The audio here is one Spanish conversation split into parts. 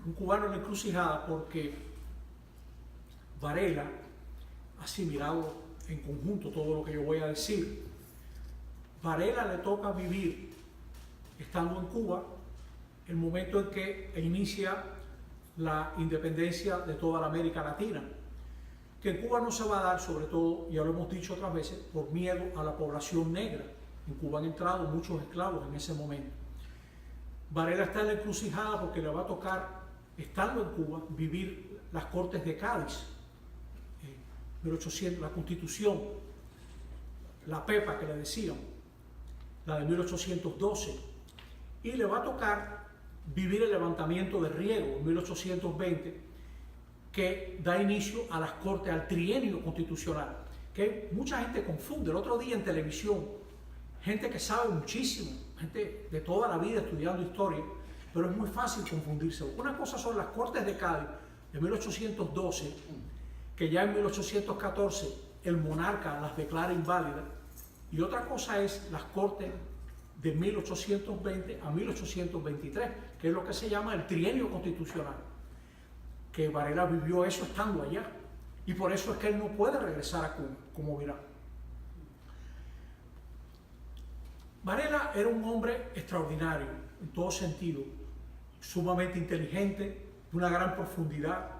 un cubano en la encrucijada porque Varela, así mirado en conjunto todo lo que yo voy a decir, Varela le toca vivir, estando en Cuba, el momento en que inicia la independencia de toda la América Latina, que en Cuba no se va a dar, sobre todo, ya lo hemos dicho otras veces, por miedo a la población negra. En Cuba han entrado muchos esclavos en ese momento. Varela está en la encrucijada porque le va a tocar, estando en Cuba, vivir las Cortes de Cádiz, 1800, la Constitución, la Pepa que le decían, la de 1812, y le va a tocar vivir el levantamiento de Riego en 1820, que da inicio a las Cortes, al trienio constitucional, que mucha gente confunde. El otro día en televisión, gente que sabe muchísimo, gente de toda la vida estudiando historia, pero es muy fácil confundirse. Una cosa son las Cortes de Cádiz de 1812, que ya en 1814 el monarca las declara inválidas, y otra cosa es las Cortes de 1820 a 1823, que es lo que se llama el trienio constitucional, que Varela vivió eso estando allá, y por eso es que él no puede regresar a Cuba, como verá. Varela era un hombre extraordinario, en todo sentido, sumamente inteligente, de una gran profundidad,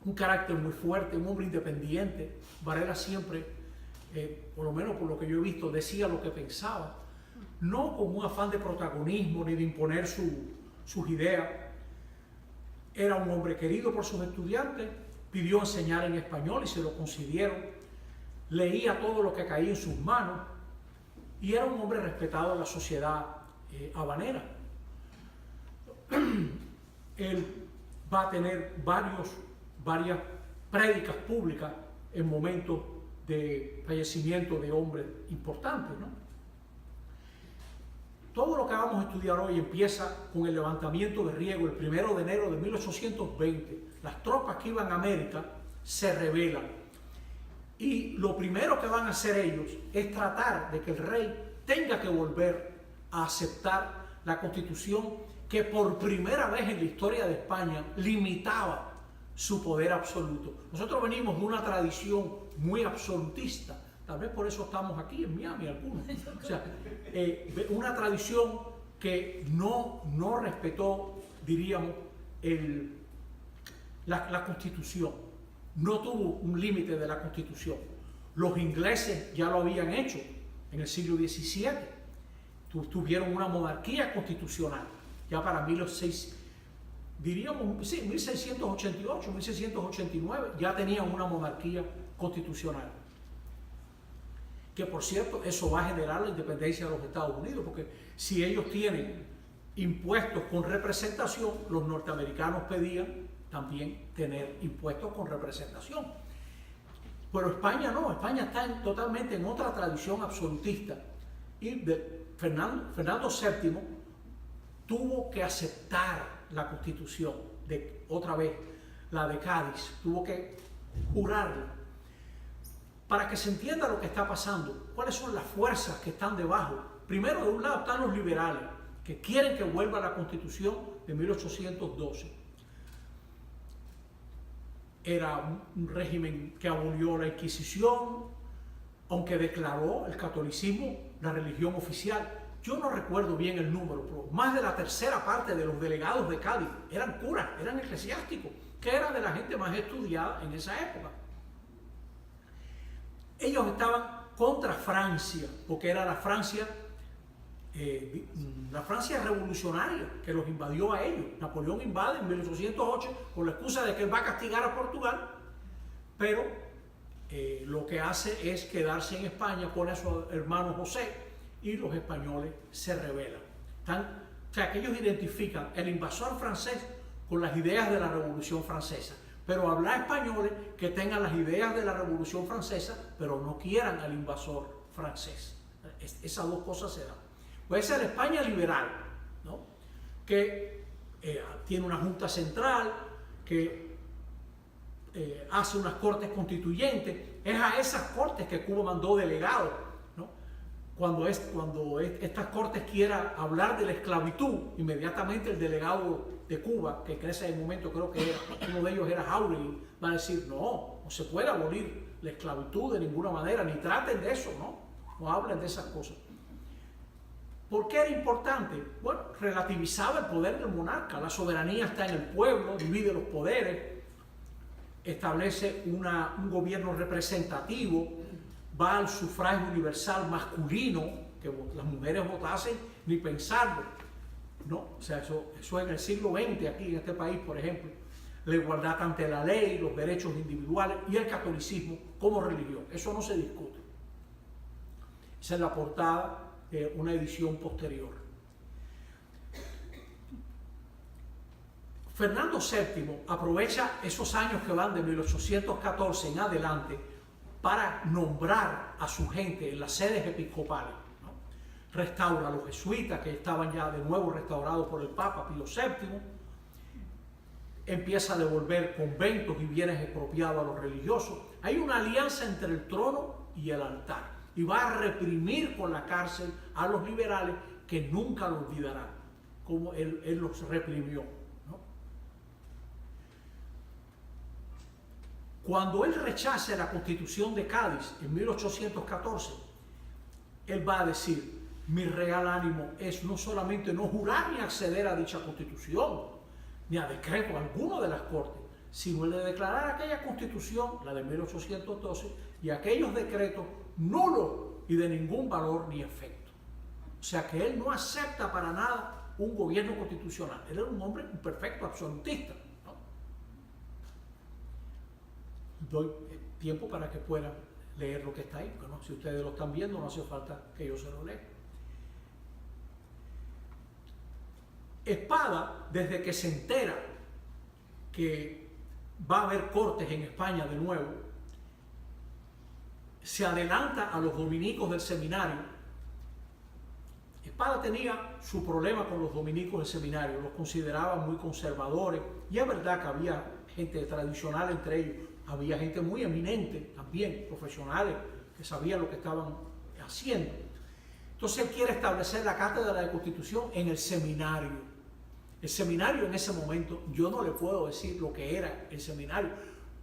un carácter muy fuerte, un hombre independiente. Varela siempre, por lo menos por lo que yo he visto, decía lo que pensaba, no con un afán de protagonismo ni de imponer sus ideas. Era un hombre querido por sus estudiantes, pidió enseñar en español y se lo concedieron, leía todo lo que caía en sus manos y era un hombre respetado en la sociedad habanera. Él va a tener varias prédicas públicas en momentos de fallecimiento de hombres importantes, ¿no? Todo lo que vamos a estudiar hoy empieza con el levantamiento de Riego el 1 de enero de 1820. Las tropas que iban a América se rebelan. Y lo primero que van a hacer ellos es tratar de que el rey tenga que volver a aceptar la Constitución que por primera vez en la historia de España limitaba su poder absoluto. Nosotros venimos de una tradición muy absolutista. Tal vez por eso estamos aquí en Miami algunos. O sea, una tradición que no respetó, diríamos, la Constitución. No tuvo un límite de la Constitución. Los ingleses ya lo habían hecho en el siglo XVII. Tuvieron una monarquía constitucional. Ya para 1688, 1689, ya tenían una monarquía constitucional. Que por cierto, eso va a generar la independencia de los Estados Unidos, porque si ellos tienen impuestos con representación, los norteamericanos pedían también tener impuestos con representación. Pero España no, España está totalmente en otra tradición absolutista. Y Fernando VII tuvo que aceptar la Constitución, otra vez, la de Cádiz, tuvo que jurarla. Para que se entienda lo que está pasando, cuáles son las fuerzas que están debajo. Primero, de un lado están los liberales, que quieren que vuelva la Constitución de 1812. Era un régimen que abolió la Inquisición, aunque declaró el catolicismo la religión oficial. Yo no recuerdo bien el número, pero más de la tercera parte de los delegados de Cádiz eran curas, eran eclesiásticos, que eran de la gente más estudiada en esa época. Ellos estaban contra Francia, porque era la Francia revolucionaria que los invadió a ellos. Napoleón invade en 1808 con la excusa de que él va a castigar a Portugal, pero lo que hace es quedarse en España, pone a su hermano José y los españoles se rebelan. O sea, que ellos identifican el invasor francés con las ideas de la Revolución Francesa. Pero habrá españoles que tengan las ideas de la Revolución Francesa, pero no quieran al invasor francés. Esas dos cosas se dan. Puede ser España liberal, ¿no? Que tiene una junta central, que hace unas cortes constituyentes. Es a esas cortes que Cuba mandó delegados, ¿no? cuando estas cortes quieran hablar de la esclavitud, inmediatamente el delegado de Cuba, que en ese momento creo que uno de ellos era Jauregui, va a decir, no se puede abolir la esclavitud de ninguna manera, ni traten de eso, no hablen de esas cosas. ¿Por qué era importante? Bueno, relativizaba el poder del monarca, la soberanía está en el pueblo, divide los poderes, establece un gobierno representativo, va al sufragio universal masculino, que las mujeres votasen ni pensarlo, ¿no? O sea, eso en el siglo XX aquí en este país, por ejemplo, la igualdad ante la ley, los derechos individuales y el catolicismo como religión, eso no se discute. Esa es la portada de una edición posterior. Fernando VII aprovecha esos años que van de 1814 en adelante para nombrar a su gente en las sedes episcopales, ¿no? Restaura a los jesuitas, que estaban ya de nuevo restaurados por el Papa Pío VII, empieza a devolver conventos y bienes expropiados a los religiosos. Hay una alianza entre el trono y el altar, y va a reprimir con la cárcel a los liberales, que nunca lo olvidarán, como él los reprimió, ¿no? Cuando él rechace la Constitución de Cádiz en 1814, él va a decir, mi real ánimo es no solamente no jurar ni acceder a dicha Constitución, ni a decreto alguno de las Cortes, sino el de declarar aquella Constitución, la de 1812, y aquellos decretos nulos y de ningún valor ni efecto. O sea que él no acepta para nada un gobierno constitucional. Él era un hombre, un perfecto absolutista, ¿no? Doy tiempo para que puedan leer lo que está ahí, porque, ¿no? Si ustedes lo están viendo, no hace falta que yo se lo lea. Espada, desde que se entera que va a haber cortes en España de nuevo, se adelanta a los dominicos del seminario. Espada tenía su problema con los dominicos del seminario, los consideraba muy conservadores, y es verdad que había gente tradicional entre ellos, había gente muy eminente también, profesionales, que sabían lo que estaban haciendo. Entonces él quiere establecer la cátedra de Constitución en el seminario. El seminario en ese momento, yo no le puedo decir lo que era el seminario,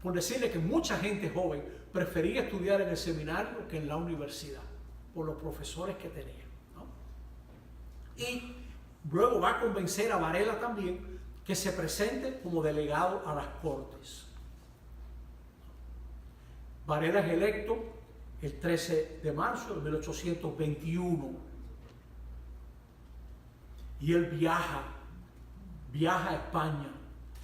por decirle que mucha gente joven prefería estudiar en el seminario que en la universidad, por los profesores que tenían, ¿no? Y luego va a convencer a Varela también que se presente como delegado a las Cortes. Varela es electo el 13 de marzo de 1821 y él viaja a España,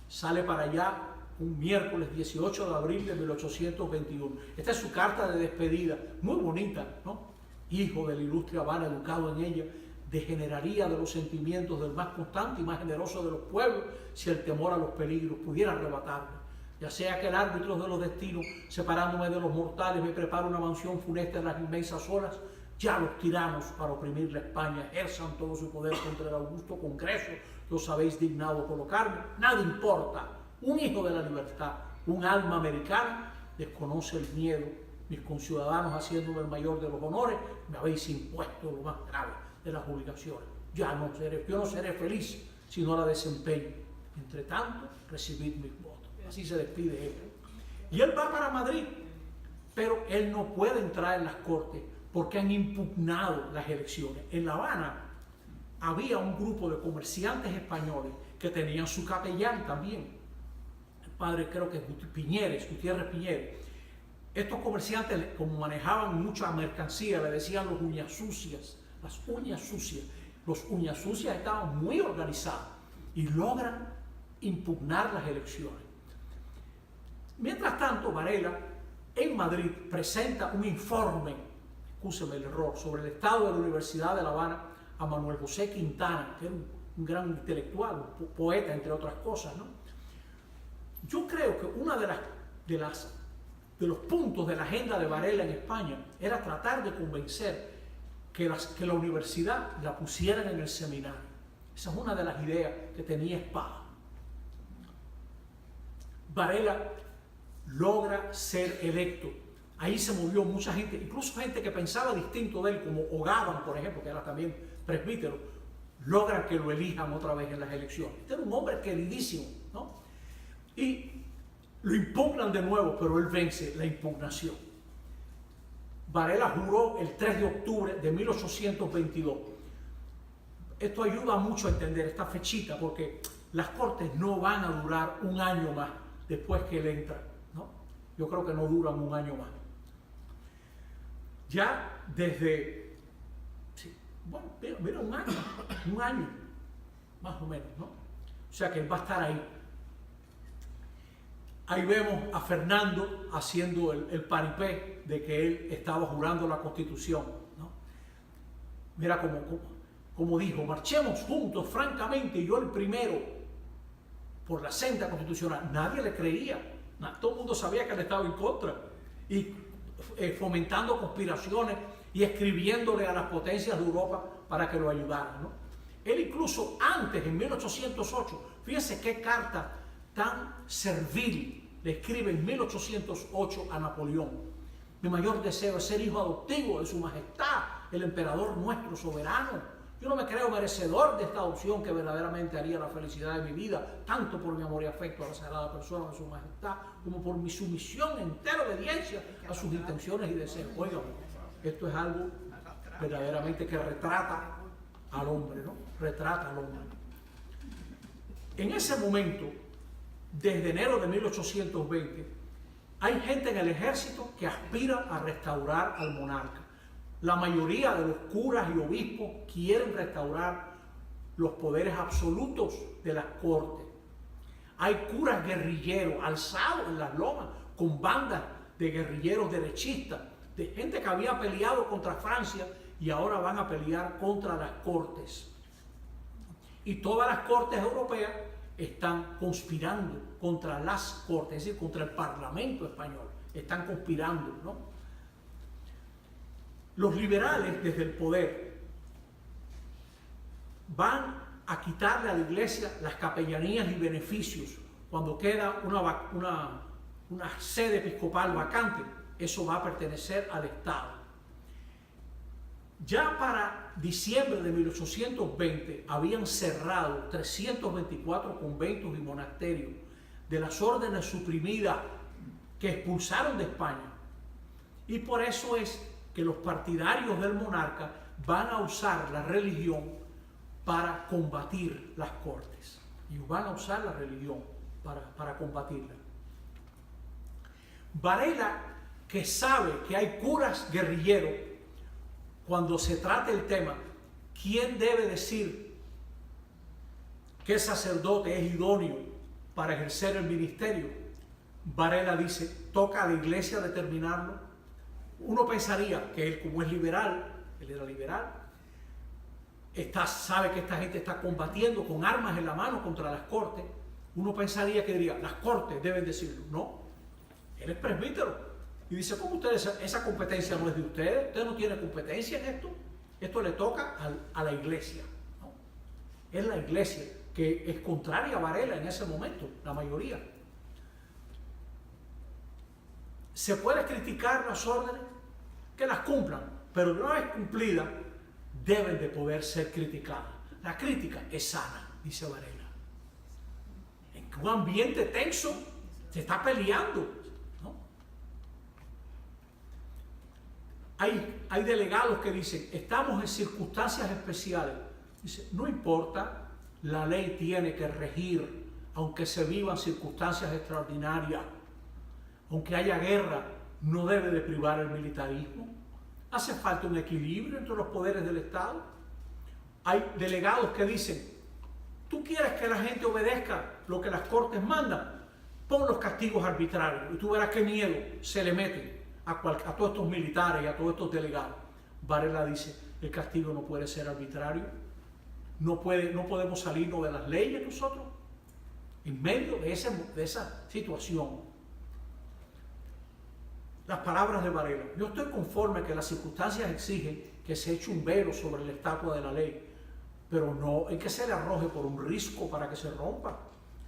sale para allá un miércoles 18 de abril de 1821. Esta es su carta de despedida, muy bonita, ¿no? Hijo de la ilustre Habana, educado en ella, degeneraría de los sentimientos del más constante y más generoso de los pueblos si el temor a los peligros pudiera arrebatarme. Ya sea que el árbitro de los destinos, separándome de los mortales, me prepara una mansión funesta en las inmensas olas, ya los tiranos para oprimir la España ejerzan todo su poder contra el augusto Congreso que os habéis dignado colocarme. Nada importa, un hijo de la libertad, un alma americana, desconoce el miedo. Mis conciudadanos, haciéndome el mayor de los honores, me habéis impuesto lo más grave de las obligaciones. Yo no seré feliz si no la desempeño. Entre tanto, recibid mis votos. Así se despide él. Y él va para Madrid, pero él no puede entrar en las Cortes porque han impugnado las elecciones. En La Habana había un grupo de comerciantes españoles que tenían su capellán también. El padre, creo que es Gutiérrez Piñeres. Estos comerciantes, como manejaban mucha mercancía, le decían los uñas sucias, las uñas sucias. Los uñas sucias estaban muy organizados y logran impugnar las elecciones. Mientras tanto, Varela en Madrid presenta un informe, excúseme el error, sobre el estado de la Universidad de La Habana a Manuel José Quintana, que era un gran intelectual, un poeta, entre otras cosas, ¿no? Yo creo que uno de los puntos de la agenda de Varela en España era tratar de convencer que la universidad la pusieran en el seminario. Esa es una de las ideas que tenía Espada. Varela logra ser electo ahí se movió mucha gente, incluso gente que pensaba distinto de él, como O'Gavin, por ejemplo, que era también presbítero, logran que lo elijan otra vez en las elecciones. Este era un hombre queridísimo, ¿no? Y lo impugnan de nuevo, pero él vence la impugnación. Varela juró el 3 de octubre de 1822. Esto ayuda mucho a entender esta fechita, porque las cortes no van a durar un año más después que él entra, ¿no? Yo creo que no duran un año más. Ya desde, sí, bueno, mira, un año, más o menos, ¿no? O sea que él va a estar ahí. Ahí vemos a Fernando haciendo el paripé de que él estaba jurando la Constitución, ¿no? Mira como dijo, marchemos juntos, francamente, yo el primero, por la senda constitucional. Nadie le creía, todo el mundo sabía que él estaba en contra, y fomentando conspiraciones y escribiéndole a las potencias de Europa para que lo ayudaran, ¿no? Él incluso antes, en 1808, fíjense qué carta tan servil le escribe en 1808 a Napoleón. Mi mayor deseo es ser hijo adoptivo de su majestad, el emperador nuestro soberano. Yo no me creo merecedor de esta adopción que verdaderamente haría la felicidad de mi vida, tanto por mi amor y afecto a la sagrada persona de su majestad, como por mi sumisión, entera obediencia a sus intenciones y deseos. Oigan, esto es algo verdaderamente que retrata al hombre, ¿no? Retrata al hombre. En ese momento, desde enero de 1820, hay gente en el ejército que aspira a restaurar al monarca. La mayoría de los curas y obispos quieren restaurar los poderes absolutos de las cortes. Hay curas guerrilleros alzados en las lomas con bandas de guerrilleros derechistas, de gente que había peleado contra Francia y ahora van a pelear contra las cortes. Y todas las cortes europeas están conspirando contra las cortes, es decir, contra el Parlamento español. Están conspirando, ¿no? Los liberales, desde el poder, van a quitarle a la iglesia las capellanías y beneficios. Cuando queda una sede episcopal vacante, eso va a pertenecer al Estado. Ya para diciembre de 1820 habían cerrado 324 conventos y monasterios de las órdenes suprimidas que expulsaron de España. Y por eso es que los partidarios del monarca van a usar la religión para combatir las cortes. Y van a usar la religión para combatirla. Varela, que sabe que hay curas guerrilleros, cuando se trata el tema, ¿quién debe decir qué sacerdote es idóneo para ejercer el ministerio? Varela dice, toca a la iglesia determinarlo. Uno pensaría que él, como es liberal, él era liberal, sabe que esta gente está combatiendo con armas en la mano contra las cortes. Uno pensaría que diría, las cortes deben decirlo. No, él es presbítero. Y dice, ¿cómo ustedes, esa competencia no es de ustedes? ¿Usted no tiene competencia en esto? Esto le toca a la iglesia, ¿no? Es la iglesia que es contraria a Varela en ese momento, la mayoría. ¿Se puede criticar las órdenes? Que las cumplan, pero una vez cumplidas, deben de poder ser criticadas. La crítica es sana, dice Varela. En un ambiente tenso se está peleando, ¿no? Hay delegados que dicen, estamos en circunstancias especiales. Dice, no importa, la ley tiene que regir, aunque se vivan circunstancias extraordinarias. Aunque haya guerra, no debe de privar el militarismo. Hace falta un equilibrio entre los poderes del Estado. Hay delegados que dicen, tú quieres que la gente obedezca lo que las cortes mandan, pon los castigos arbitrarios y tú verás qué miedo se le mete a todos estos militares y a todos estos delegados. Varela dice, el castigo no puede ser arbitrario, no podemos salirnos de las leyes nosotros en medio de esa situación. Las palabras de Varela, yo estoy conforme que las circunstancias exigen que se eche un velo sobre la estatua de la ley, pero no hay que se le arroje por un risco para que se rompa.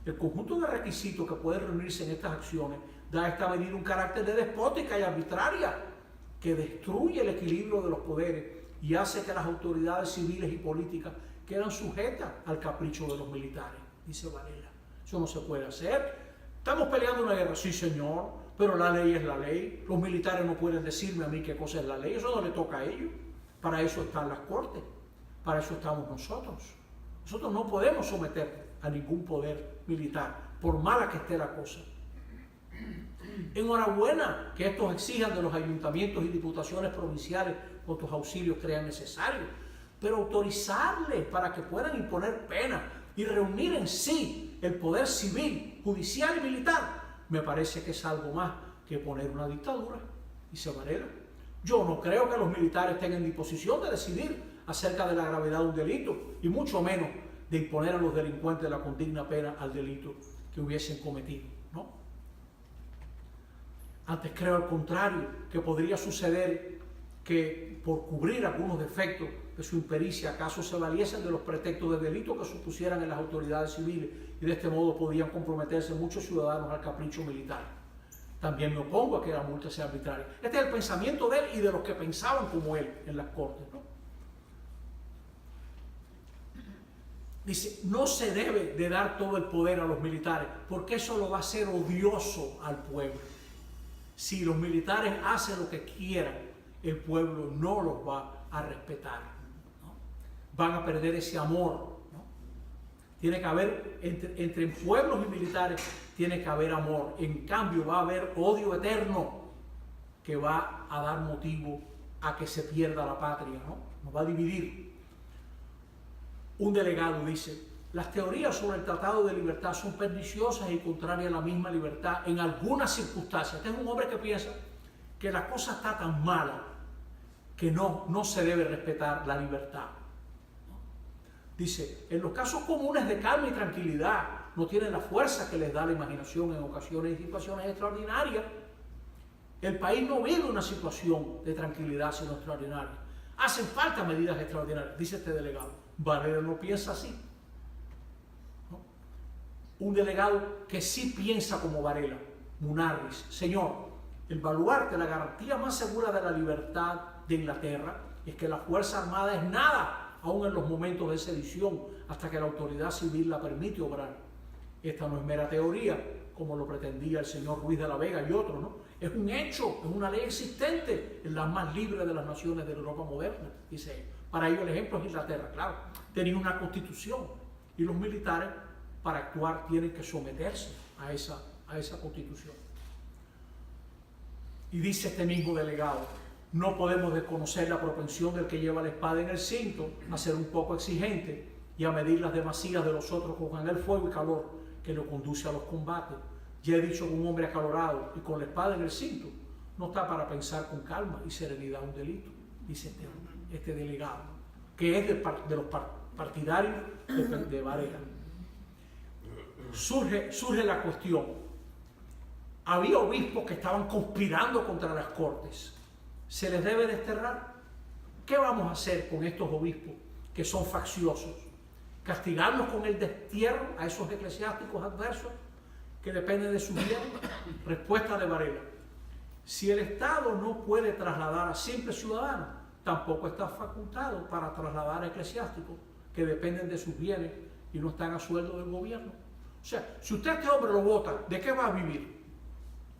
El conjunto de requisitos que pueden reunirse en estas acciones da a esta medida un carácter de despótica y arbitraria que destruye el equilibrio de los poderes y hace que las autoridades civiles y políticas quedan sujetas al capricho de los militares, dice Varela. Eso no se puede hacer. Estamos peleando una guerra, sí señor, pero la ley es la ley. Los militares no pueden decirme a mí qué cosa es la ley, eso no le toca a ellos. Para eso están las cortes, para eso estamos nosotros. Nosotros no podemos someter a ningún poder militar, por mala que esté la cosa. Enhorabuena que estos exijan de los ayuntamientos y diputaciones provinciales cuantos auxilios crean necesarios, pero autorizarles para que puedan imponer pena y reunir en sí el poder civil, judicial y militar, me parece que es algo más que poner una dictadura, dice Varela. Yo no creo que los militares tengan en disposición de decidir acerca de la gravedad de un delito, y mucho menos de imponer a los delincuentes la condigna pena al delito que hubiesen cometido, ¿no? Antes creo al contrario, que podría suceder que por cubrir algunos defectos de su impericia, acaso se valiesen de los pretextos de delito que supusieran en las autoridades civiles, y de este modo podían comprometerse muchos ciudadanos al capricho militar. También me opongo a que la multa sea arbitraria. Este es el pensamiento de él y de los que pensaban como él en las cortes, ¿no? Dice, no se debe de dar todo el poder a los militares, porque eso lo va a hacer odioso al pueblo. Si los militares hacen lo que quieran, el pueblo no los va a respetar, ¿no? Van a perder ese amor, ¿no? Tiene que haber, entre pueblos y militares, tiene que haber amor. En cambio, va a haber odio eterno que va a dar motivo a que se pierda la patria, ¿no? Nos va a dividir. Un delegado dice, las teorías sobre el Tratado de Libertad son perniciosas y contrarias a la misma libertad en algunas circunstancias. Este es un hombre que piensa que la cosa está tan mala que no se debe respetar la libertad. Dice, en los casos comunes de calma y tranquilidad, no tienen la fuerza que les da la imaginación en ocasiones y situaciones extraordinarias. El país no vive una situación de tranquilidad sino extraordinaria. Hacen falta medidas extraordinarias, dice este delegado. Varela no piensa así, ¿no? Un delegado que sí piensa como Varela, Munarriz, señor, el baluarte, la garantía más segura de la libertad de Inglaterra es que la Fuerza Armada es nada, aún en los momentos de sedición, hasta que la autoridad civil la permite obrar. Esta no es mera teoría, como lo pretendía el señor Ruiz de la Vega y otros, ¿no? Es un hecho, es una ley existente en las más libres de las naciones de la Europa moderna, dice él. Para ello el ejemplo es Inglaterra, claro, tenía una constitución y los militares para actuar tienen que someterse a esa constitución. Y dice este mismo delegado, no podemos desconocer la propensión del que lleva la espada en el cinto a ser un poco exigente y a medir las demasías de los otros con el fuego y calor que lo conduce a los combates. Ya he dicho que un hombre acalorado y con la espada en el cinto no está para pensar con calma y serenidad un delito, dice este delegado, que es de los partidarios de Varela. Surge la cuestión. Había obispos que estaban conspirando contra las cortes. ¿Se les debe desterrar? ¿Qué vamos a hacer con estos obispos que son facciosos? ¿Castigarlos con el destierro a esos eclesiásticos adversos que dependen de sus bienes? Respuesta de Varela. Si el Estado no puede trasladar a simples ciudadanos, tampoco está facultado para trasladar a eclesiásticos que dependen de sus bienes y no están a sueldo del gobierno. O sea, si usted a este hombre lo vota, ¿de qué va a vivir?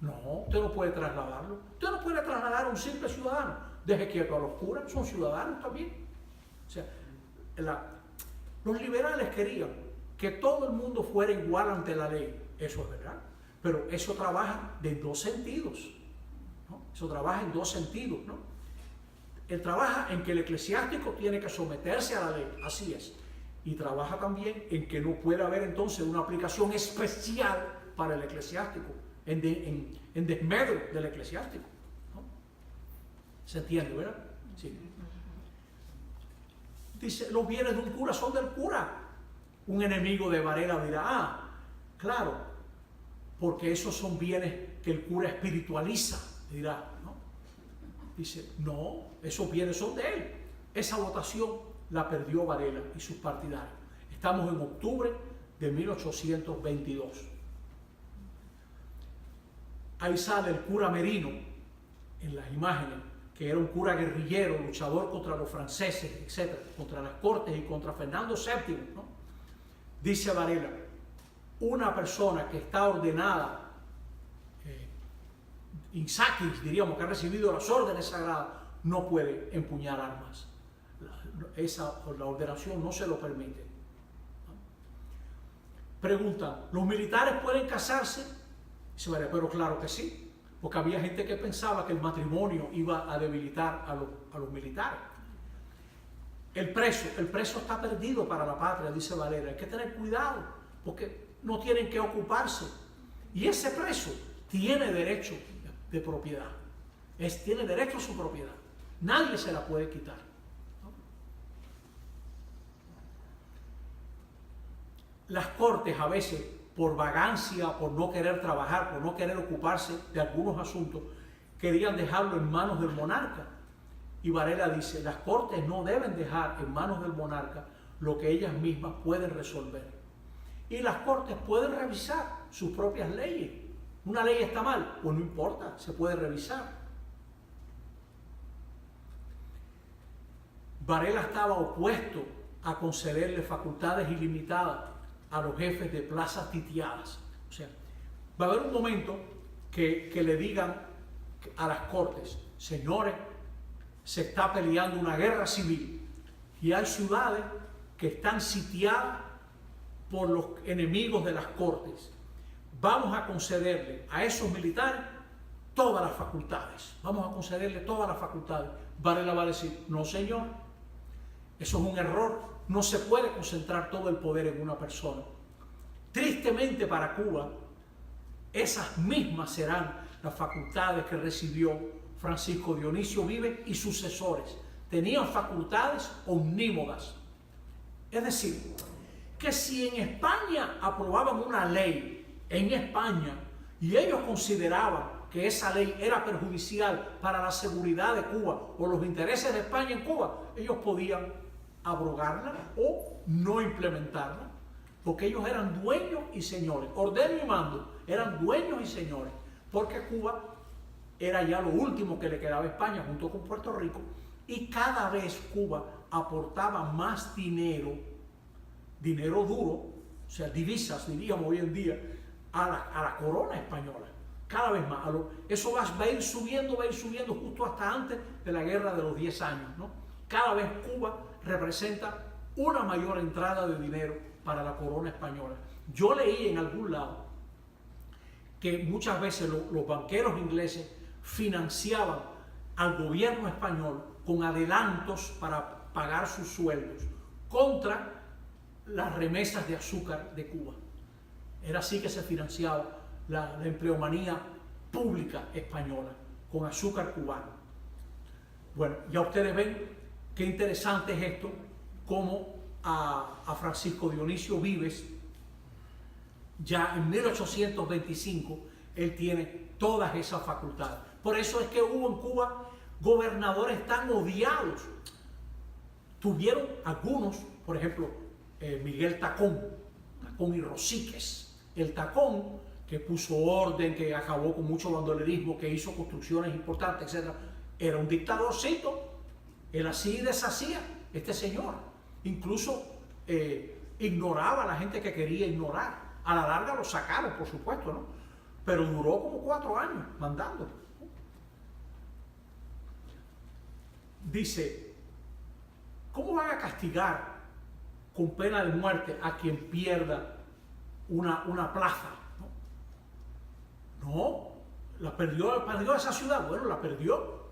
No, usted no puede trasladarlo. Usted no puede trasladar a un simple ciudadano. Deje quieto a los curas, son ciudadanos también. O sea, los liberales querían que todo el mundo fuera igual ante la ley. Eso es verdad. Pero eso trabaja de dos sentidos, ¿no? Eso trabaja en dos sentidos, ¿no? Él trabaja en que el eclesiástico tiene que someterse a la ley, así es. Y trabaja también en que no puede haber entonces una aplicación especial para el eclesiástico, en desmedro del eclesiástico, ¿no? ¿Se entiende, verdad? Sí. Dice, los bienes de un cura son del cura. Un enemigo de Varela dirá, claro, porque esos son bienes que el cura espiritualiza, dirá, ¿no? Dice, no, esos bienes son de él. Esa votación la perdió Varela y sus partidarios. Estamos en octubre de 1822. ahí sale el cura Merino en las imágenes, que era un cura guerrillero, luchador contra los franceses, etc., contra las cortes y contra Fernando VII, ¿no? Dice Varela, una persona que está ordenada, in sacis, diríamos, que ha recibido las órdenes sagradas, no puede empuñar armas. La ordenación no se lo permite. Preguntan, ¿los militares pueden casarse? Dice Varela, pero claro que sí, porque había gente que pensaba que el matrimonio iba a debilitar a los militares. El preso está perdido para la patria, dice Varela. Hay que tener cuidado, porque no tienen que ocuparse. Y ese preso tiene derecho de propiedad. Tiene derecho a su propiedad. Nadie se la puede quitar. Las cortes a veces, por vagancia, por no querer trabajar, por no querer ocuparse de algunos asuntos, querían dejarlo en manos del monarca. Y Varela dice, las cortes no deben dejar en manos del monarca lo que ellas mismas pueden resolver. Y las cortes pueden revisar sus propias leyes. Una ley está mal, pues no importa, se puede revisar. Varela estaba opuesto a concederle facultades ilimitadas a los jefes de plazas sitiadas. O sea, va a haber un momento que le digan a las cortes, señores, se está peleando una guerra civil y hay ciudades que están sitiadas por los enemigos de las cortes. Vamos a concederle a esos militares todas las facultades. Vamos a concederle todas las facultades. Varela va a decir, no señor, eso es un error. No se puede concentrar todo el poder en una persona. Tristemente para Cuba, esas mismas serán las facultades que recibió Francisco Dionisio Vives y sucesores. Tenían facultades omnímodas. Es decir, que si en España aprobaban una ley, en España, y ellos consideraban que esa ley era perjudicial para la seguridad de Cuba o los intereses de España en Cuba, ellos podían abrogarla o no implementarla, porque ellos eran dueños y señores, ordeno y mando, eran dueños y señores, porque Cuba era ya lo último que le quedaba a España junto con Puerto Rico, y cada vez Cuba aportaba más dinero duro, o sea, divisas, diríamos hoy en día, a la corona española, cada vez más. Eso va a ir subiendo justo hasta antes de la guerra de los 10 años, ¿no? Cada vez Cuba representa una mayor entrada de dinero para la corona española. Yo leí en algún lado que muchas veces los banqueros ingleses financiaban al gobierno español con adelantos para pagar sus sueldos contra las remesas de azúcar de Cuba. Era así que se financiaba la empleomanía pública española, con azúcar cubano. Bueno, ya ustedes ven qué interesante es esto, cómo a Francisco Dionisio Vives, ya en 1825, él tiene todas esas facultades. Por eso es que hubo en Cuba gobernadores tan odiados. Tuvieron algunos, por ejemplo, Miguel Tacón y Rosiques. El Tacón, que puso orden, que acabó con mucho bandolerismo, que hizo construcciones importantes, etc. Era un dictadorcito. Él así deshacía, este señor. Incluso ignoraba a la gente que quería ignorar. A la larga lo sacaron, por supuesto, ¿no? Pero duró como 4 años mandando. Dice, ¿cómo van a castigar con pena de muerte a quien pierda una plaza? No, la perdió esa ciudad. Bueno, la perdió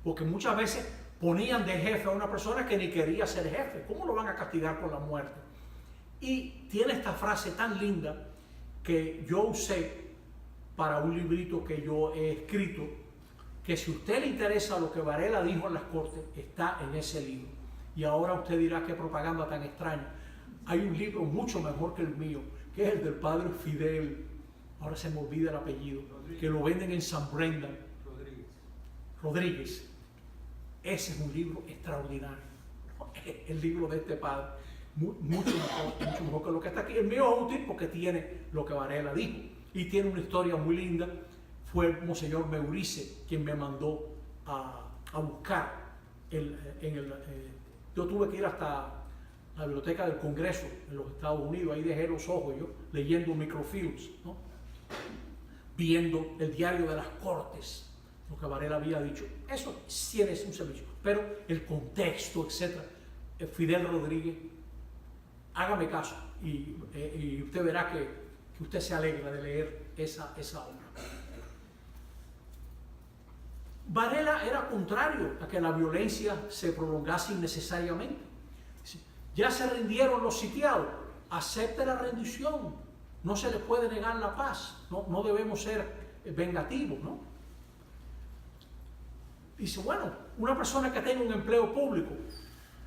porque muchas veces ponían de jefe a una persona que ni quería ser jefe. ¿Cómo lo van a castigar con la muerte? Y tiene esta frase tan linda que yo usé para un librito que yo he escrito, que si a usted le interesa lo que Varela dijo en las Cortes, está en ese libro. Y ahora usted dirá qué propaganda tan extraña. Hay un libro mucho mejor que el mío, que es el del padre Fidel, ahora se me olvida el apellido, que lo venden en San Brendan. Rodríguez. Ese es un libro extraordinario. El libro de este padre, mucho mejor que lo que está aquí. El mío es útil porque tiene lo que Varela dijo y tiene una historia muy linda. fue el Monseñor Meurice quien me mandó a buscar. Yo tuve que ir hasta la biblioteca del Congreso en los Estados Unidos, ahí dejé los ojos yo leyendo microfilms, ¿no? Viendo el diario de las Cortes, lo que Varela había dicho. Eso sí es un servicio, pero el contexto, etcétera. Fidel Rodríguez, hágame caso y usted verá que usted se alegra de leer esa obra. Varela era contrario a que la violencia se prolongase innecesariamente. Ya se rindieron los sitiados, acepte la rendición, no se les puede negar la paz, no debemos ser vengativos, ¿no? Dice, bueno, una persona que tenga un empleo público,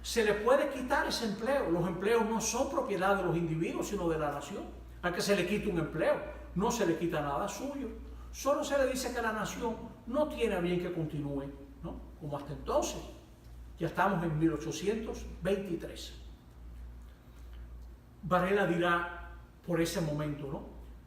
se le puede quitar ese empleo. Los empleos no son propiedad de los individuos, sino de la nación. Al que se le quite un empleo, no se le quita nada suyo. Solo se le dice que la nación no tiene a bien que continúe, ¿no? Como hasta entonces. Ya estamos en 1823. Varela dirá por ese momento, ¿no?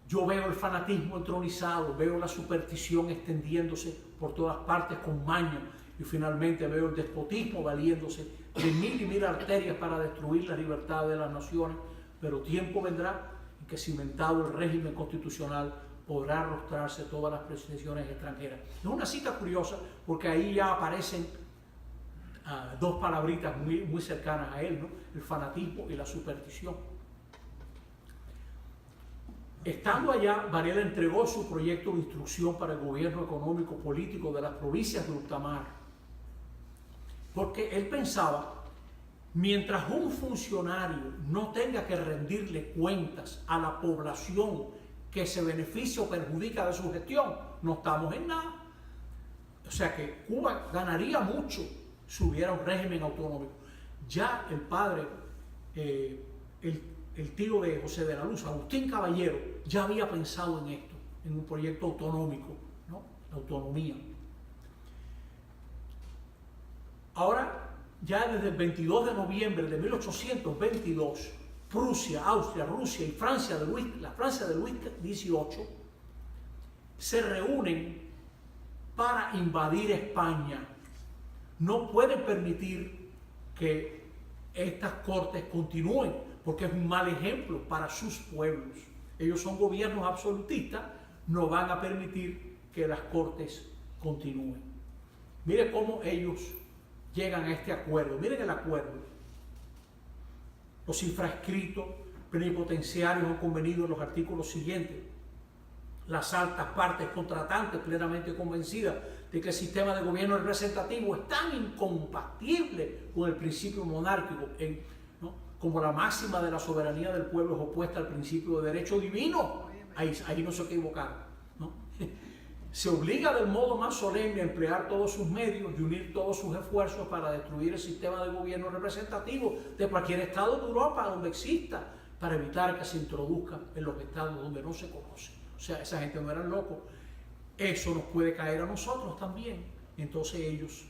Yo veo el fanatismo entronizado, veo la superstición extendiéndose por todas partes con maña y finalmente veo el despotismo valiéndose de mil y mil arterias para destruir la libertad de las naciones, pero tiempo vendrá en que cimentado el régimen constitucional podrá arrostrarse todas las pretensiones extranjeras. Es una cita curiosa porque ahí ya aparecen dos palabritas muy cercanas a él, ¿no? El fanatismo y la superstición. Estando allá, Varela entregó su proyecto de instrucción para el gobierno económico político de las provincias de ultramar, porque él pensaba, mientras un funcionario no tenga que rendirle cuentas a la población que se beneficia o perjudica de su gestión, no estamos en nada. O sea que Cuba ganaría mucho si hubiera un régimen autonómico. Ya el padre, el tío de José de la Luz, Agustín Caballero, ya había pensado en esto, en un proyecto autonómico, ¿no? La autonomía. Ahora, ya desde el 22 de noviembre de 1822, Prusia, Austria, Rusia y la Francia de Luis XVIII se reúnen para invadir España. No pueden permitir que estas cortes continúen, porque es un mal ejemplo para sus pueblos. Ellos son gobiernos absolutistas, no van a permitir que las cortes continúen. Mire cómo ellos llegan a este acuerdo. Miren el acuerdo. Los infrascritos plenipotenciarios han convenido en los artículos siguientes. Las altas partes contratantes plenamente convencidas de que el sistema de gobierno representativo es tan incompatible con el principio monárquico, ¿no? Como la máxima de la soberanía del pueblo es opuesta al principio de derecho divino. Ahí no se equivocaron, ¿no? Se obliga del modo más solemne a emplear todos sus medios y unir todos sus esfuerzos para destruir el sistema de gobierno representativo de cualquier estado de Europa donde exista, para evitar que se introduzca en los estados donde no se conoce. O sea, esa gente no era loco. Eso nos puede caer a nosotros también. Entonces ellos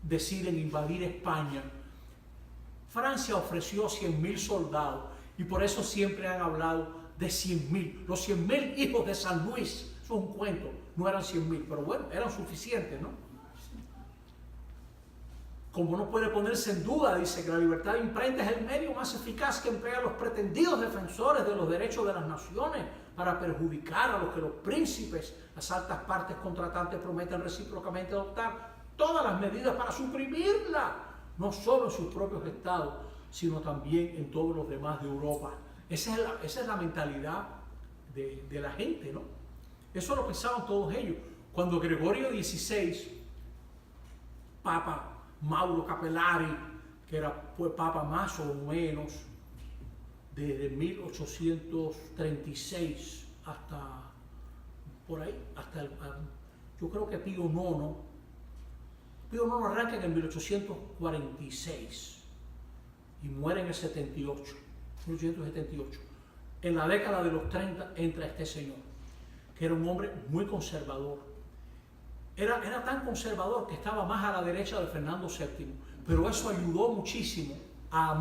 deciden invadir España. Francia ofreció 100.000 soldados y por eso siempre han hablado de 100.000. Los 100.000 hijos de San Luis, eso es un cuento, no eran 100.000, pero bueno, eran suficientes, ¿no? Como no puede ponerse en duda, dice que la libertad de imprenta es el medio más eficaz que emplean los pretendidos defensores de los derechos de las naciones para perjudicar a los que los príncipes, las altas partes contratantes prometen recíprocamente adoptar todas las medidas para suprimirla, no solo en sus propios estados, sino también en todos los demás de Europa. Esa es la mentalidad de la gente, ¿no? Eso lo pensaban todos ellos. Cuando Gregorio XVI, Papa Mauro Capellari, que fue papa más o menos desde 1836 hasta por ahí, yo creo que Pío IX arranca en el 1846 y muere en el 1878. En la década de los 30 entra este señor, que era un hombre muy conservador. Era tan conservador que estaba más a la derecha de Fernando VII, pero eso ayudó muchísimo a la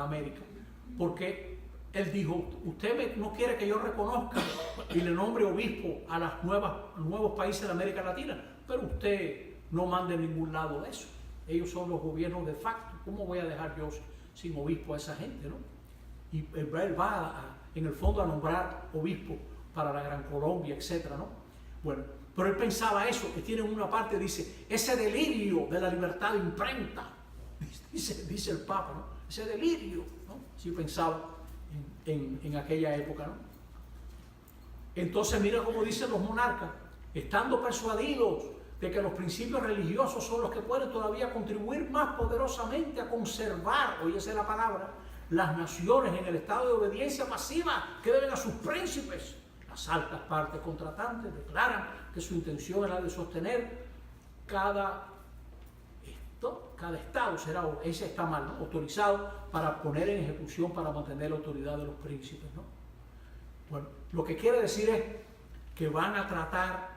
América, porque él dijo, usted no quiere que yo reconozca y le nombre obispo a los nuevos países de América Latina, pero usted no manda en ningún lado de eso. Ellos son los gobiernos de facto. ¿Cómo voy a dejar yo sin obispo a esa gente, no? Y él va en el fondo a nombrar obispo para la Gran Colombia, etcétera, ¿no? Bueno, pero él pensaba eso, que tiene una parte, dice, ese delirio de la libertad de imprenta, dice el Papa, ¿no? Ese delirio, ¿no? Sí pensaba en aquella época, ¿no? Entonces mira cómo dicen los monarcas, estando persuadidos de que los principios religiosos son los que pueden todavía contribuir más poderosamente a conservar, oye, esa es la palabra, las naciones en el estado de obediencia pasiva que deben a sus príncipes. Las altas partes contratantes declaran que su intención es la de sostener cada estado será, ese está mal, ¿no? Autorizado para poner en ejecución, para mantener la autoridad de los príncipes, ¿no? Bueno, lo que quiere decir es que van a tratar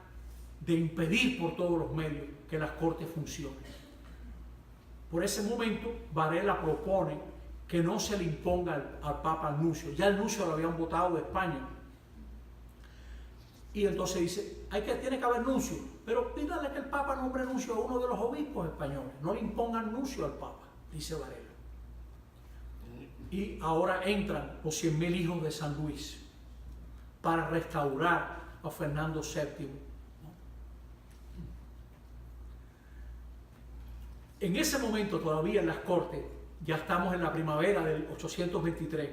de impedir por todos los medios que las cortes funcionen. Por ese momento, Varela propone que no se le imponga al Papa el nuncio. Ya el nuncio lo habían votado de España. Y entonces dice, tiene que haber nuncio, pero pídale que el Papa nombre nuncio a uno de los obispos españoles. No le impongan nuncio al Papa, dice Varela. Y ahora entran los 100.000 hijos de San Luis para restaurar a Fernando VII. En ese momento todavía en las cortes, ya estamos en la primavera del 823,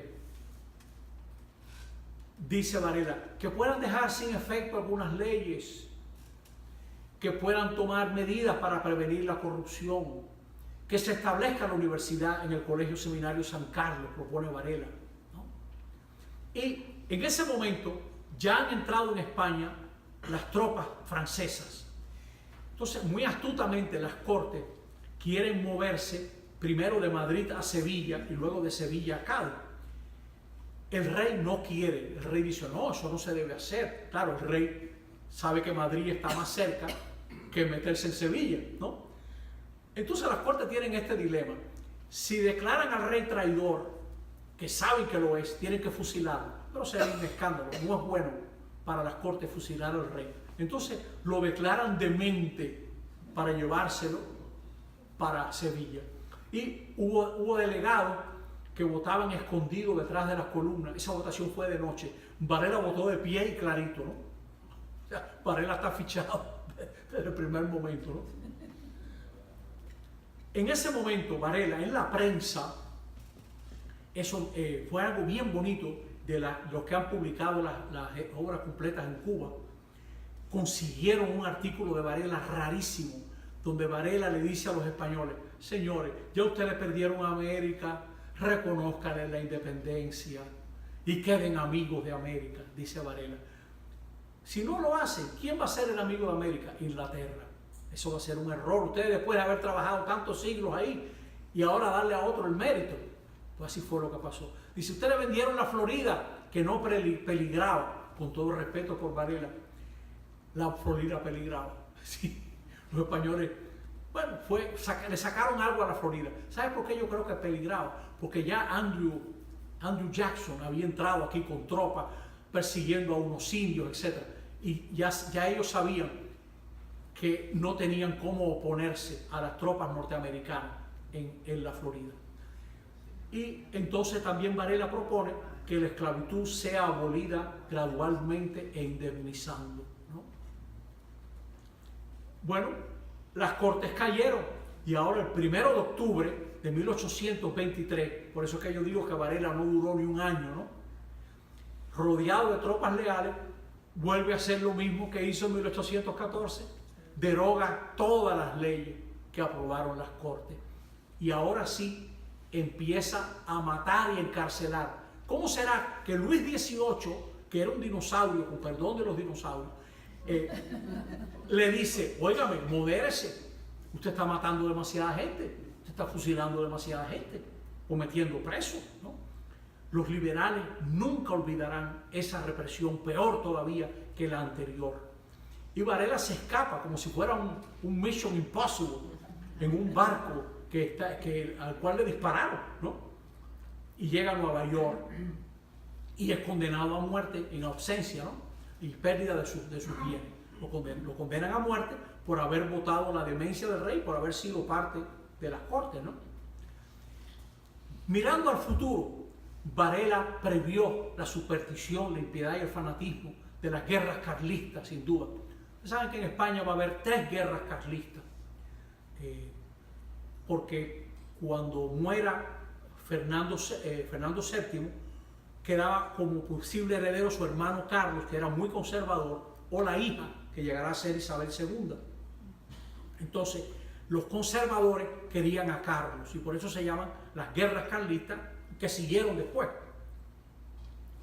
dice Varela, que puedan dejar sin efecto algunas leyes, que puedan tomar medidas para prevenir la corrupción, que se establezca la universidad en el Colegio Seminario San Carlos, propone Varela, ¿no? Y en ese momento ya han entrado en España las tropas francesas. Entonces, muy astutamente las cortes quieren moverse primero de Madrid a Sevilla y luego de Sevilla a Cádiz. El rey no quiere, el rey dice, no, eso no se debe hacer. Claro, el rey sabe que Madrid está más cerca que meterse en Sevilla, ¿no? Entonces las cortes tienen este dilema. Si declaran al rey traidor, que saben que lo es, tienen que fusilarlo, pero sería un escándalo, no es bueno para las cortes fusilar al rey. Entonces lo declaran demente para llevárselo para Sevilla. Y hubo delegados que votaban escondidos detrás de las columnas. Esa votación fue de noche. Varela votó de pie y clarito, ¿no? O sea, Varela está fichado desde el primer momento, ¿no? En ese momento, Varela, en la prensa, eso fue algo bien bonito de los que han publicado las obras completas en Cuba. Consiguieron un artículo de Varela rarísimo, donde Varela le dice a los españoles, señores, ya ustedes perdieron a América, reconozcan la independencia y queden amigos de América, dice Varela. Si no lo hacen, ¿quién va a ser el amigo de América? Inglaterra. Eso va a ser un error. Ustedes después de haber trabajado tantos siglos ahí y ahora darle a otro el mérito. Pues así fue lo que pasó. Dice, ustedes vendieron la Florida, que no peligraba, con todo respeto por Varela, la Florida peligraba. Sí. Los españoles, bueno, le sacaron algo a la Florida. ¿Sabes por qué yo creo que peligraba? Porque ya Andrew Jackson había entrado aquí con tropas persiguiendo a unos indios, etc. Y ya ellos sabían que no tenían cómo oponerse a las tropas norteamericanas en la Florida. Y entonces también Varela propone que la esclavitud sea abolida gradualmente e indemnizando, ¿no? Bueno, las cortes cayeron y ahora el 1 de octubre de 1823, por eso es que yo digo que Varela no duró ni un año, ¿no? Rodeado de tropas leales, vuelve a hacer lo mismo que hizo en 1814, deroga todas las leyes que aprobaron las cortes y ahora sí empieza a matar y encarcelar. ¿Cómo será que Luis XVIII, que era un dinosaurio, con perdón de los dinosaurios, le dice, óigame, modérese, usted está matando demasiada gente, usted está fusilando demasiada gente o metiendo presos, ¿no? Los liberales nunca olvidarán esa represión, peor todavía que la anterior. Y Varela se escapa como si fuera un Mission Impossible en un barco al cual le dispararon, ¿no? Y llega a Nueva York. y es condenado a muerte en ausencia, ¿no? Y pérdida de sus bienes. Lo condenan a muerte por haber votado la demencia del rey, por haber sido parte de las cortes, ¿no? Mirando al futuro, Varela previó la superstición, la impiedad y el fanatismo de las guerras carlistas, sin duda. Ustedes saben que en España va a haber 3 guerras carlistas, porque cuando muera Fernando VII, quedaba como posible heredero su hermano Carlos, que era muy conservador, o la hija, que llegará a ser Isabel II. Entonces, los conservadores querían a Carlos, y por eso se llaman las guerras carlistas, que siguieron después.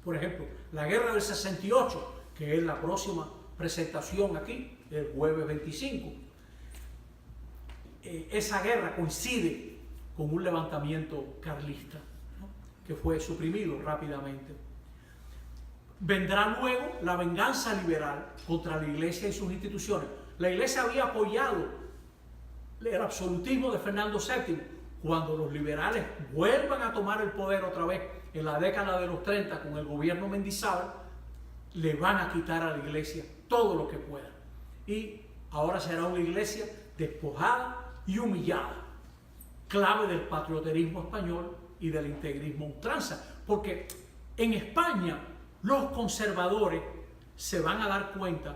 Por ejemplo, la guerra del 68, que es la próxima presentación aquí, el jueves 25. Esa guerra coincide con un levantamiento carlista, ¿no?, que fue suprimido rápidamente. Vendrá luego la venganza liberal contra la Iglesia y sus instituciones. La Iglesia había apoyado el absolutismo de Fernando VII. Cuando los liberales vuelvan a tomar el poder otra vez en la década de los 30 con el gobierno Mendizábal, le van a quitar a la Iglesia todo lo que puedan. Y ahora será una Iglesia despojada y humillada, clave del patrioterismo español y del integrismo ultranza. Porque en España los conservadores se van a dar cuenta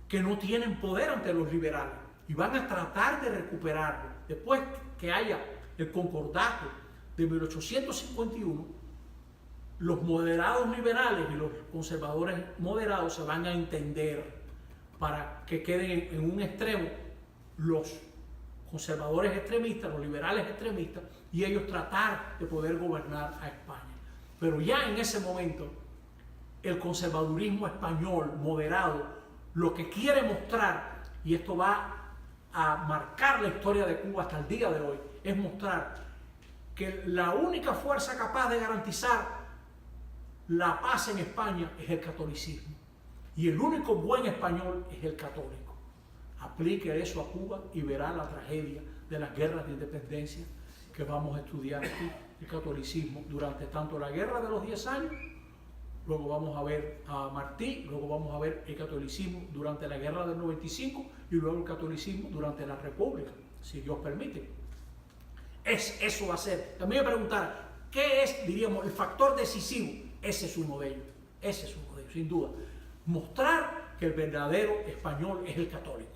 que no tienen poder ante los liberales y van a tratar de recuperarlo. Después que haya el concordato de 1851, los moderados liberales y los conservadores moderados se van a entender para que queden en un extremo los conservadores extremistas, los liberales extremistas, y ellos tratar de poder gobernar a España. Pero ya en ese momento, el conservadurismo español moderado lo que quiere mostrar, y esto va a marcar la historia de Cuba hasta el día de hoy, es mostrar que la única fuerza capaz de garantizar la paz en España es el catolicismo. Y el único buen español es el católico. Aplique eso a Cuba y verá la tragedia de las guerras de independencia que vamos a estudiar aquí, el catolicismo, durante tanto la guerra de los 10 años, luego vamos a ver a Martí, luego vamos a ver el catolicismo durante la guerra del 95 y luego el catolicismo durante la República, si Dios permite. Eso va a ser. También me preguntaron, ¿qué es, diríamos, el factor decisivo? Ese es uno de ellos, sin duda. Mostrar que el verdadero español es el católico.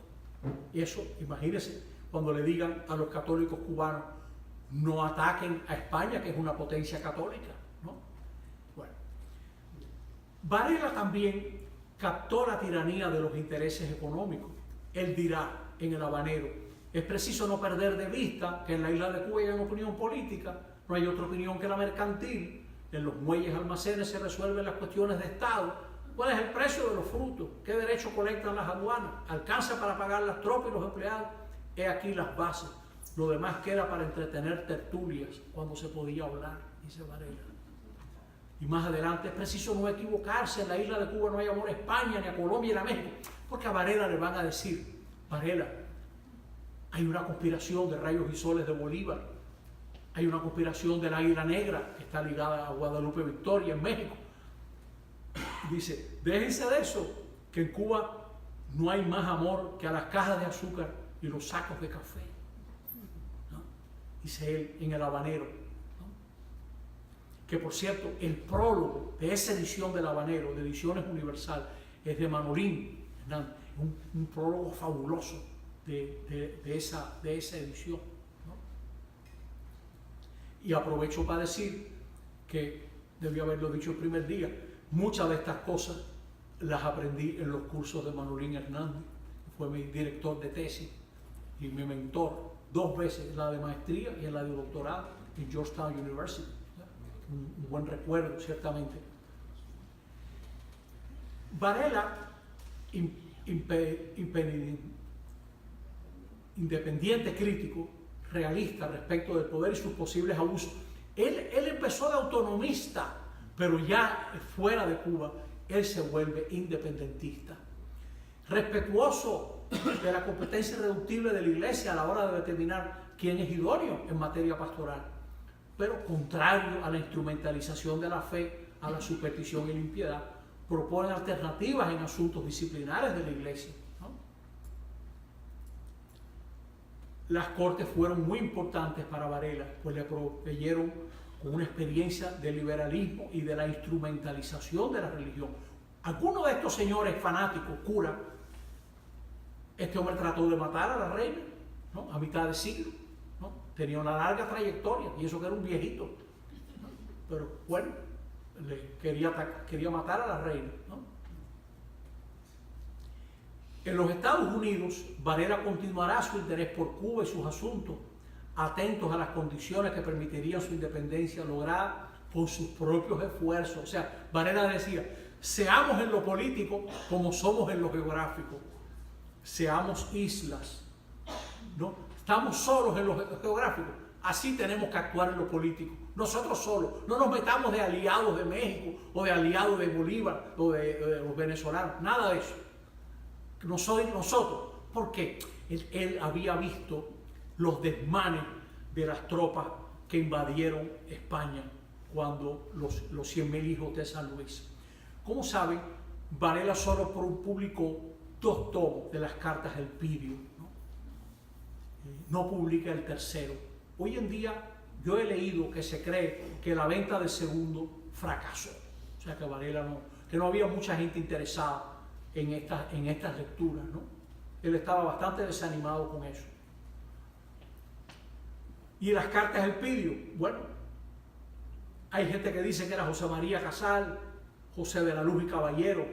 Y eso, imagínense, cuando le digan a los católicos cubanos, no ataquen a España, que es una potencia católica, ¿no? Bueno, Varela también captó la tiranía de los intereses económicos. Él dirá en El Habanero, es preciso no perder de vista que en la isla de Cuba hay una opinión política, no hay otra opinión que la mercantil. En los muelles almacenes se resuelven las cuestiones de Estado. ¿Cuál es el precio de los frutos? ¿Qué derecho colectan las aduanas? ¿Alcanza para pagar las tropas y los empleados? He aquí las bases. Lo demás queda para entretener tertulias cuando se podía hablar, dice Varela. Y más adelante, es preciso no equivocarse. En la isla de Cuba no hay amor a España, ni a Colombia, ni a México. Porque a Varela le van a decir, Varela, hay una conspiración de rayos y soles de Bolívar. Hay una conspiración del Águila Negra que está ligada a Guadalupe Victoria en México. Dice, déjense de eso, que en Cuba no hay más amor que a las cajas de azúcar y los sacos de café, ¿no? Dice él en El Habanero, ¿no? Que por cierto, el prólogo de esa edición del Habanero, de Ediciones Universal, es de Manolín Hernández, un prólogo fabuloso de esa edición. Y aprovecho para decir que, debí haberlo dicho el primer día, muchas de estas cosas las aprendí en los cursos de Manolín Hernández, que fue mi director de tesis y mi mentor 2 veces, en la de maestría y en la de doctorado en Georgetown University. Un buen recuerdo, ciertamente. Varela, independiente, crítico, realista respecto del poder y sus posibles abusos. Él empezó de autonomista, pero ya fuera de Cuba, él se vuelve independentista. Respetuoso de la competencia irreductible de la Iglesia a la hora de determinar quién es idóneo en materia pastoral, pero contrario a la instrumentalización de la fe a la superstición y la impiedad, proponen alternativas en asuntos disciplinares de la iglesia, ¿no? Las cortes fueron muy importantes para Varela, pues le proveyeron con una experiencia del liberalismo y de la instrumentalización de la religión. Algunos de estos señores fanáticos, curas, este hombre trató de matar a la reina, ¿no? A mitad de siglo, ¿no? Tenía una larga trayectoria, y eso que era un viejito, ¿no? Pero bueno, quería matar a la reina, ¿no? En los Estados Unidos, Varela continuará su interés por Cuba y sus asuntos, atentos a las condiciones que permitirían su independencia lograda con sus propios esfuerzos. O sea, Varela decía, seamos en lo político como somos en lo geográfico. Seamos islas, ¿no? Estamos solos en lo geográfico, así tenemos que actuar en lo político. Nosotros solos, no nos metamos de aliados de México o de aliados de Bolívar o de los venezolanos, nada de eso. No soy nosotros, porque él había visto los desmanes de las tropas que invadieron España cuando los 100.000 hijos de San Luis. Como saben, Varela solo publicó 2 tomos de las cartas del Elpidio, ¿no? No publica el tercero. Hoy en día yo he leído que se cree que la venta del segundo fracasó, o sea que Varela que no había mucha gente interesada en estas lecturas, ¿no? Él estaba bastante desanimado con eso. Y las cartas del Elpidio, bueno, hay gente que dice que era José María Casal, José de la Luz y Caballero,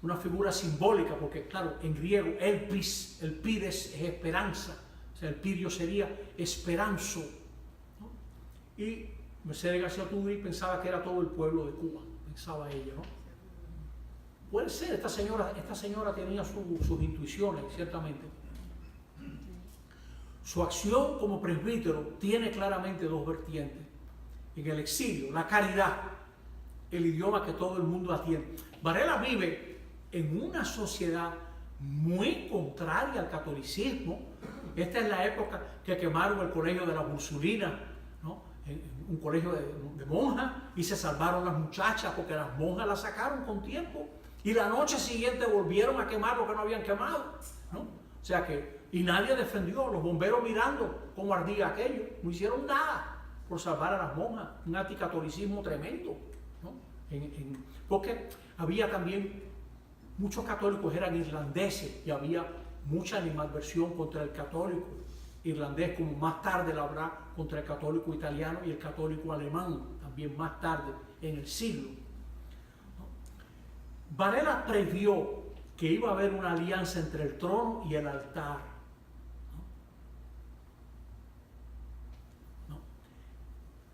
una figura simbólica, porque claro, en griego, elpides es esperanza, o sea, Elpidio sería esperanzo, ¿no? Y Mercedes García Tudri pensaba que era todo el pueblo de Cuba, pensaba ella, ¿no? Puede ser, esta señora tenía sus intuiciones, ciertamente. Su acción como presbítero tiene claramente 2 vertientes. En el exilio, la caridad, el idioma que todo el mundo atiende. Varela vive en una sociedad muy contraria al catolicismo. Esta es la época que quemaron el colegio de las Ursulinas, ¿no? Un colegio de monjas, y se salvaron las muchachas porque las monjas las sacaron con tiempo. Y la noche siguiente volvieron a quemar lo que no habían quemado, ¿no? O sea que, y nadie defendió, los bomberos mirando cómo ardía aquello, no hicieron nada por salvar a las monjas, un anticatolicismo tremendo, ¿no? Porque había también, muchos católicos eran irlandeses y había mucha animadversión contra el católico irlandés, como más tarde la habrá contra el católico italiano y el católico alemán, también más tarde en el siglo. Varela previó que iba a haber una alianza entre el trono y el altar, ¿no?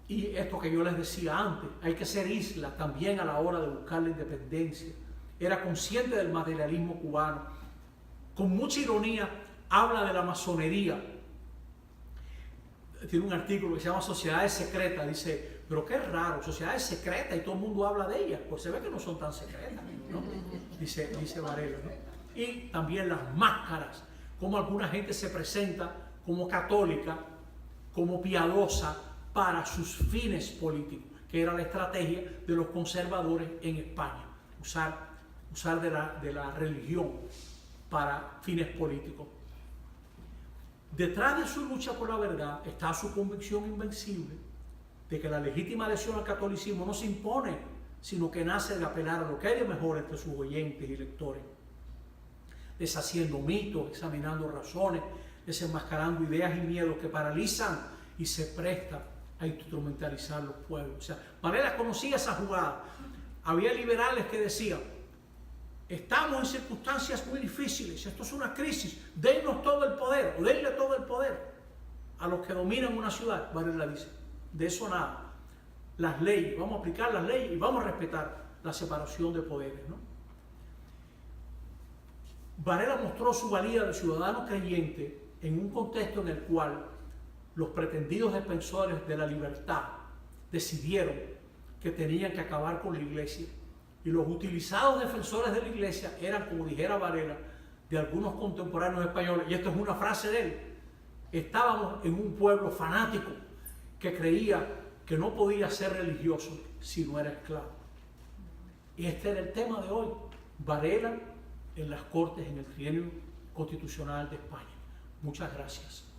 Y esto que yo les decía antes, hay que ser isla también a la hora de buscar la independencia. Era consciente del materialismo cubano. Con mucha ironía habla de la masonería. Tiene un artículo que se llama Sociedades Secretas. Dice, pero qué raro, sociedades secretas y todo el mundo habla de ellas. Pues se ve que no son tan secretas, ¿no? Dice Varela, ¿no? Y también las máscaras, como alguna gente se presenta como católica, como piadosa para sus fines políticos, que era la estrategia de los conservadores en España, usar de la religión para fines políticos. Detrás de su lucha por la verdad está su convicción invencible de que la legítima adhesión al catolicismo no se impone, sino que nace de apelar a lo que hay de mejor entre sus oyentes y lectores, deshaciendo mitos, examinando razones, desenmascarando ideas y miedos que paralizan y se prestan a instrumentalizar los pueblos. O sea, Varela conocía esa jugada. Había liberales que decían, estamos en circunstancias muy difíciles, esto es una crisis, dennos todo el poder, o denle todo el poder a los que dominan una ciudad. Varela dice, de eso nada. Las leyes, vamos a aplicar las leyes y vamos a respetar la separación de poderes, ¿no? Varela mostró su valía de ciudadano creyente en un contexto en el cual los pretendidos defensores de la libertad decidieron que tenían que acabar con la iglesia, y los utilizados defensores de la iglesia eran, como dijera Varela, de algunos contemporáneos españoles, y esto es una frase de él: estábamos en un pueblo fanático que creía que no podía ser religioso si no era esclavo. Este era el tema de hoy, Varela en las Cortes en el Trienio Constitucional de España. Muchas gracias.